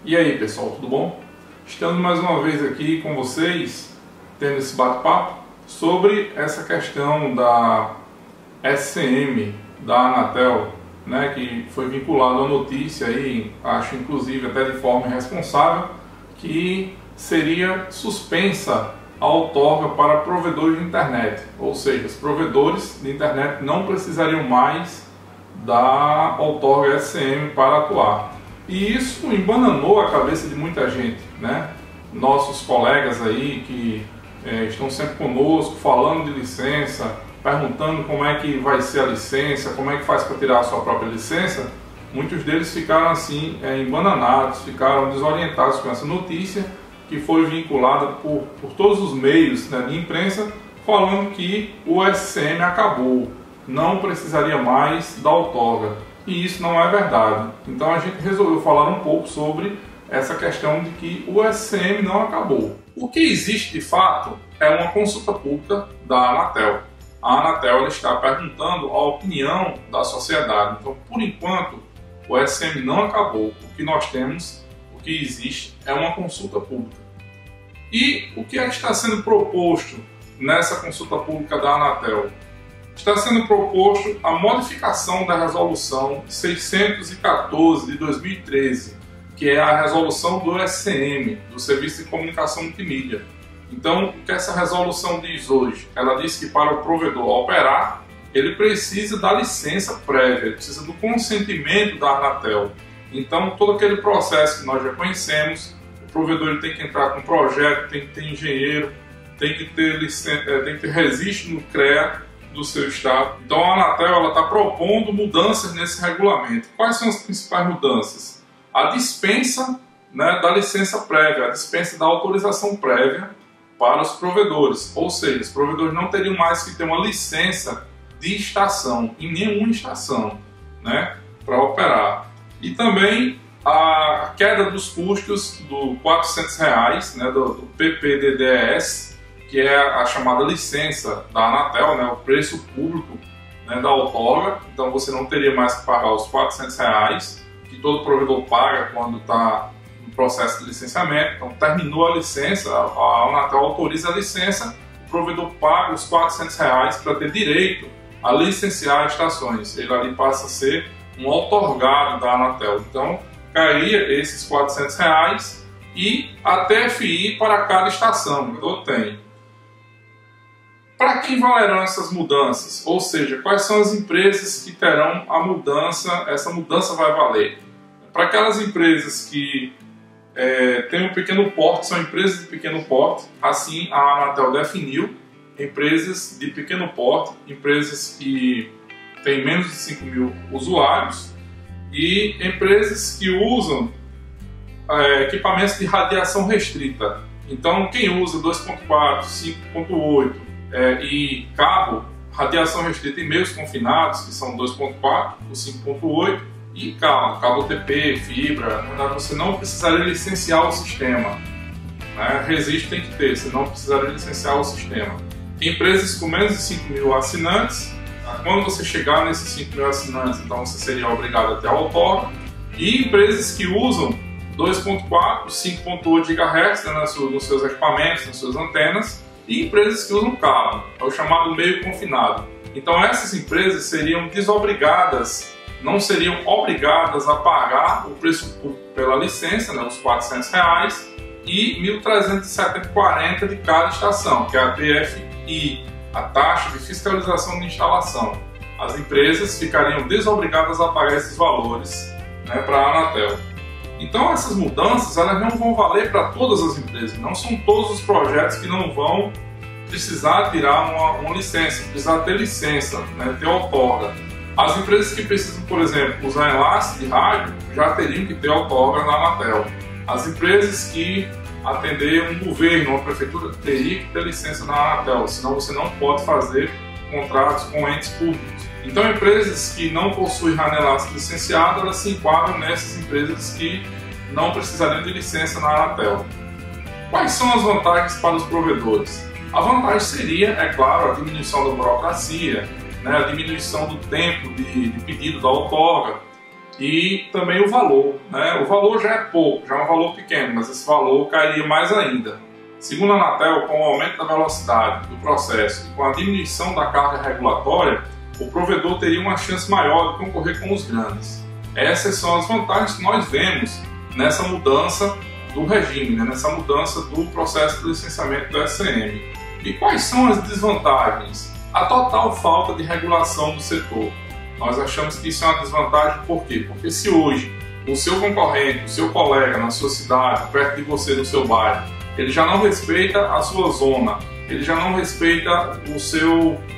E aí pessoal, tudo bom? Estamos mais uma vez aqui com vocês, tendo esse bate-papo sobre essa questão da SCM da Anatel, né, que foi vinculado à notícia aí, acho inclusive até de forma irresponsável, que seria suspensa a outorga para provedores de internet, ou seja, os provedores de internet não precisariam mais da outorga SCM para atuar. E isso embananou a cabeça de muita gente, né? Nossos colegas aí que estão sempre conosco, falando de licença, perguntando como é que vai ser a licença, como é que faz para tirar a sua própria licença, muitos deles ficaram assim embananados, ficaram desorientados com essa notícia que foi vinculada por todos os meios, né, de imprensa, falando que o SCM acabou, não precisaria mais da outorga. E isso não é verdade. Então a gente resolveu falar um pouco sobre essa questão de que o SCM não acabou. O que existe de fato é uma consulta pública da Anatel. A Anatel ela está perguntando a opinião da sociedade. Então, por enquanto, o SCM não acabou. O que nós temos, o que existe, é uma consulta pública. E o que é que está sendo proposto nessa consulta pública da Anatel? Está sendo proposto a modificação da resolução 614 de 2013, que é a resolução do SCM, do Serviço de Comunicação Multimídia. Então, o que essa resolução diz hoje? Ela diz que para o provedor operar, ele precisa da licença prévia, ele precisa do consentimento da Anatel. Então, todo aquele processo que nós já conhecemos, o provedor ele tem que entrar com projeto, tem que ter engenheiro, tem que ter licença, tem que ter registro no CREA do seu estado. Então a Anatel está propondo mudanças nesse regulamento. Quais são as principais mudanças? A dispensa, né, da licença prévia, a dispensa da autorização prévia para os provedores. Ou seja, os provedores não teriam mais que ter uma licença de estação, em nenhuma estação, né, para operar. E também a queda dos custos do R$ 400, né, do PPDDES, que é a chamada licença da Anatel, né, o preço público, né, da outorga. Então você não teria mais que pagar os R$ 400 que todo provedor paga quando está no processo de licenciamento. Então terminou a licença, a Anatel autoriza a licença, o provedor paga os R$ 400 para ter direito a licenciar estações. Ele ali passa a ser um outorgado da Anatel. Então cairia esses R$ 400 e a TFI para cada estação. Então tem. Para quem valerão essas mudanças? Ou seja, quais são as empresas que terão a mudança, essa mudança vai valer? Para aquelas empresas que têm um pequeno porte, são empresas de pequeno porte, assim a Anatel definiu, empresas de pequeno porte, empresas que têm menos de 5 mil usuários e empresas que usam equipamentos de radiação restrita. Então quem usa 2.4, 5.8, e cabo, radiação restrita em meios confinados, que são 2.4, o 5.8, e cabo TP, fibra, você não precisaria licenciar o sistema. Né? Registro tem que ter, você não precisaria licenciar o sistema. Empresas com menos de 5 mil assinantes, quando você chegar nesses 5 mil assinantes, então você seria obrigado a ter a outorga. E empresas que usam 2.4, 5.8 GHz, né, nos seus equipamentos, nas suas antenas, e empresas que usam cabo, é o chamado meio confinado. Então essas empresas seriam desobrigadas, não seriam obrigadas a pagar o preço pela licença, né, os R$ 400, e R$ 1.340 de cada estação, que é a TFI, a taxa de fiscalização de instalação. As empresas ficariam desobrigadas a pagar esses valores, né, para a Anatel. Então essas mudanças elas não vão valer para todas as empresas, não são todos os projetos que não vão precisar tirar uma licença, precisar ter licença, né, ter outorga. As empresas que precisam, por exemplo, usar enlace de rádio já teriam que ter outorga na Anatel. As empresas que atender um governo, uma prefeitura, teriam que ter licença na Anatel, senão você não pode fazer contratos com entes públicos. Então, empresas que não possuem RANELAS licenciado, elas se enquadram nessas empresas que não precisariam de licença na Anatel. Quais são as vantagens para os provedores? A vantagem seria, é claro, a diminuição da burocracia, né, a diminuição do tempo de pedido da outorga, e também o valor, né? O valor já é pouco, já é um valor pequeno, mas esse valor cairia mais ainda. Segundo a Anatel, com o aumento da velocidade do processo e com a diminuição da carga regulatória, o provedor teria uma chance maior de concorrer com os grandes. Essas são as vantagens que nós vemos nessa mudança do regime, né? Nessa mudança do processo de licenciamento do SM. E quais são as desvantagens? A total falta de regulação do setor. Nós achamos que isso é uma desvantagem, por quê? Porque se hoje o seu concorrente, o seu colega na sua cidade, perto de você, no seu bairro, ele já não respeita a sua zona, ele já não respeita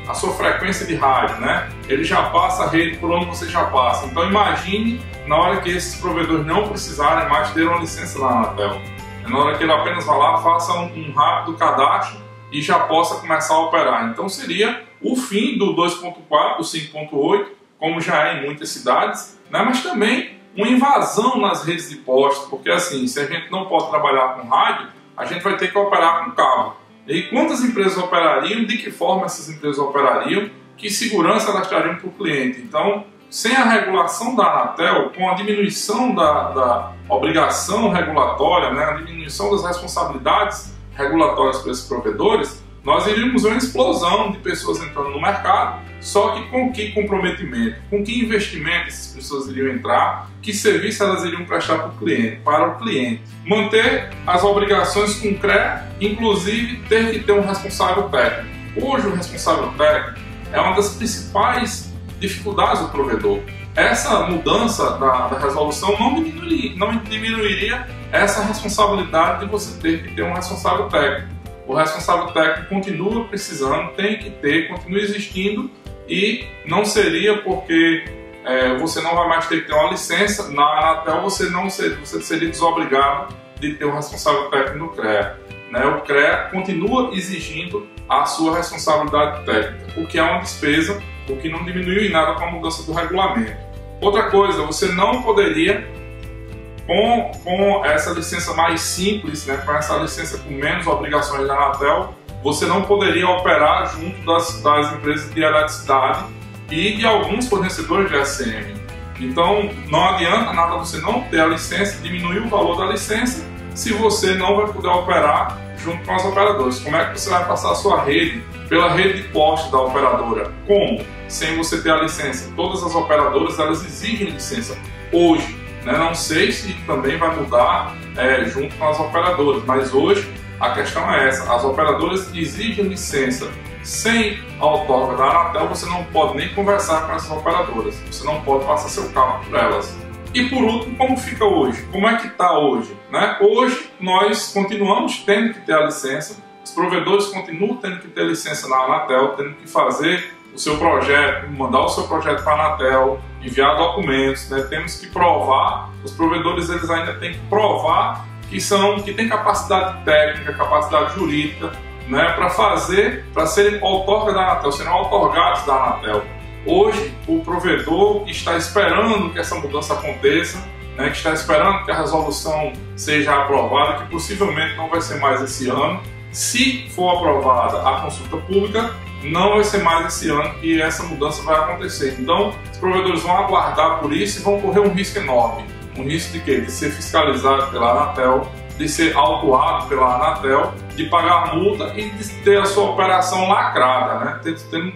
a sua frequência de rádio, né? Ele já passa a rede por onde você já passa. Então imagine na hora que esses provedores não precisarem mais ter uma licença da Anatel. Na hora que ele apenas vá lá, faça um rápido cadastro e já possa começar a operar. Então seria o fim do 2.4, do 5.8, como já é em muitas cidades, né? Mas também uma invasão nas redes de postos, porque assim, se a gente não pode trabalhar com rádio, a gente vai ter que operar com cabo. E quantas empresas operariam, de que forma essas empresas operariam, que segurança elas trariam para o cliente. Então, sem a regulação da Anatel, com a diminuição da obrigação regulatória, né, a diminuição das responsabilidades regulatórias para esses provedores, nós iríamos ver uma explosão de pessoas entrando no mercado, só que com que comprometimento, com que investimento essas pessoas iriam entrar, que serviço elas iriam prestar para o cliente. Manter as obrigações com o CREA, inclusive ter que ter um responsável técnico. Hoje o responsável técnico é uma das principais dificuldades do provedor. Essa mudança da resolução não diminuiria essa responsabilidade de você ter que ter um responsável técnico. O responsável técnico continua precisando, tem que ter, continua existindo, e não seria porque você não vai mais ter que ter uma licença, na Anatel você seria desobrigado de ter um responsável técnico no CREA. Né? O CREA continua exigindo a sua responsabilidade técnica, o que é uma despesa, o que não diminuiu em nada com a mudança do regulamento. Outra coisa, você não poderia, com essa licença mais simples, né, com essa licença com menos obrigações da Anatel, você não poderia operar junto das empresas de eletricidade e de alguns fornecedores de SM. Então, não adianta nada você não ter a licença, diminuir o valor da licença, se você não vai poder operar junto com as operadoras. Como é que você vai passar a sua rede pela rede de postos da operadora? Como? Sem você ter a licença. Todas as operadoras elas exigem licença hoje. Não sei se também vai mudar junto com as operadoras, mas hoje a questão é essa: as operadoras exigem licença. Sem a outorga da Anatel, você não pode nem conversar com essas operadoras, você não pode passar seu cabo por elas. E por último, como fica hoje? Como é que está hoje? Hoje nós continuamos tendo que ter a licença, os provedores continuam tendo que ter licença na Anatel, tendo que fazer o seu projeto, mandar o seu projeto para a Anatel, enviar documentos, né? Temos que provar, os provedores eles ainda têm que provar que têm capacidade técnica, capacidade jurídica, né? Para serem outorga da Anatel, serem outorgados da Anatel. Hoje, o provedor que está esperando que essa mudança aconteça, né? Que está esperando que a resolução seja aprovada, que possivelmente não vai ser mais esse ano. Se for aprovada a consulta pública, não vai ser mais esse ano que essa mudança vai acontecer. Então, os provedores vão aguardar por isso e vão correr um risco enorme. Um risco de quê? De ser fiscalizado pela Anatel, de ser autuado pela Anatel, de pagar multa e de ter a sua operação lacrada, né?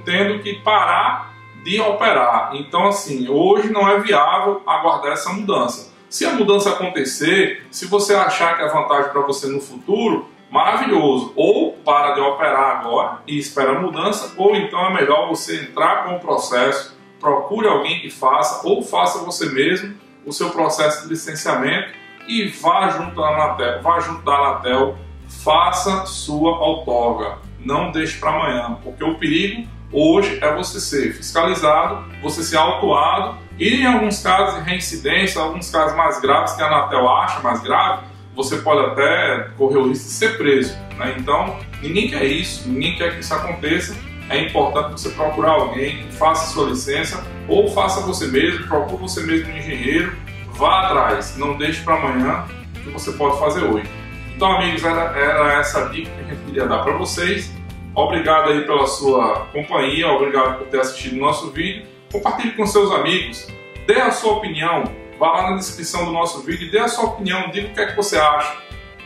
Tendo que parar de operar. Então, assim, hoje não é viável aguardar essa mudança. Se a mudança acontecer, se você achar que é vantagem para você no futuro, maravilhoso, ou para de operar agora e espera a mudança, ou então é melhor você entrar com o processo, procure alguém que faça, ou faça você mesmo o seu processo de licenciamento e vá junto da Anatel, faça sua outorga, não deixe para amanhã, porque o perigo hoje é você ser fiscalizado, você ser autuado e em alguns casos de reincidência, alguns casos mais graves que a Anatel acha mais grave, você pode até correr o risco de ser preso, né? Então, ninguém quer isso, ninguém quer que isso aconteça. É importante você procurar alguém que faça sua licença, ou faça você mesmo, procure você mesmo um engenheiro, vá atrás, não deixe para amanhã o que você pode fazer hoje. Então, amigos, era essa dica que a gente queria dar para vocês. Obrigado aí pela sua companhia, obrigado por ter assistido o nosso vídeo. Compartilhe com seus amigos, Dê a sua opinião, vá lá na descrição do nosso vídeo, dê a sua opinião, diga o que é que você acha.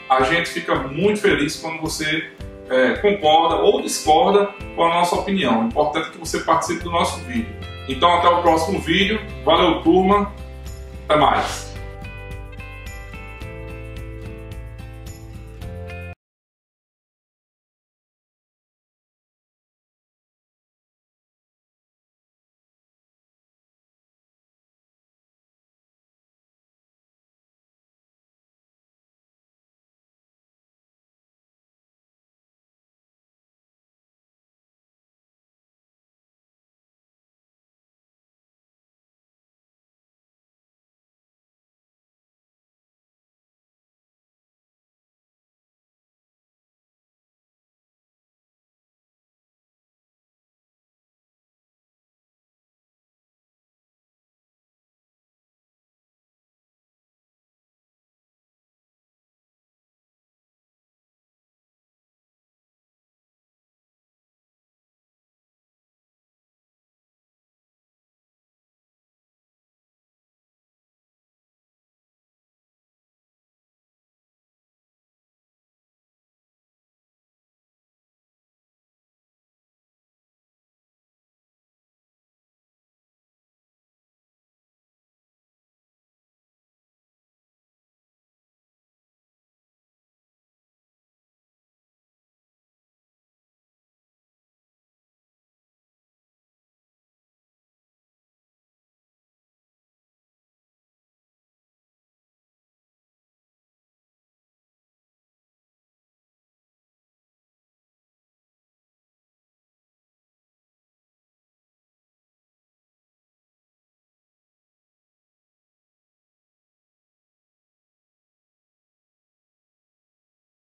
A gente fica muito feliz quando você concorda ou discorda com a nossa opinião. É importante que você participe do nosso vídeo. Então até o próximo vídeo. Valeu, turma. Até mais.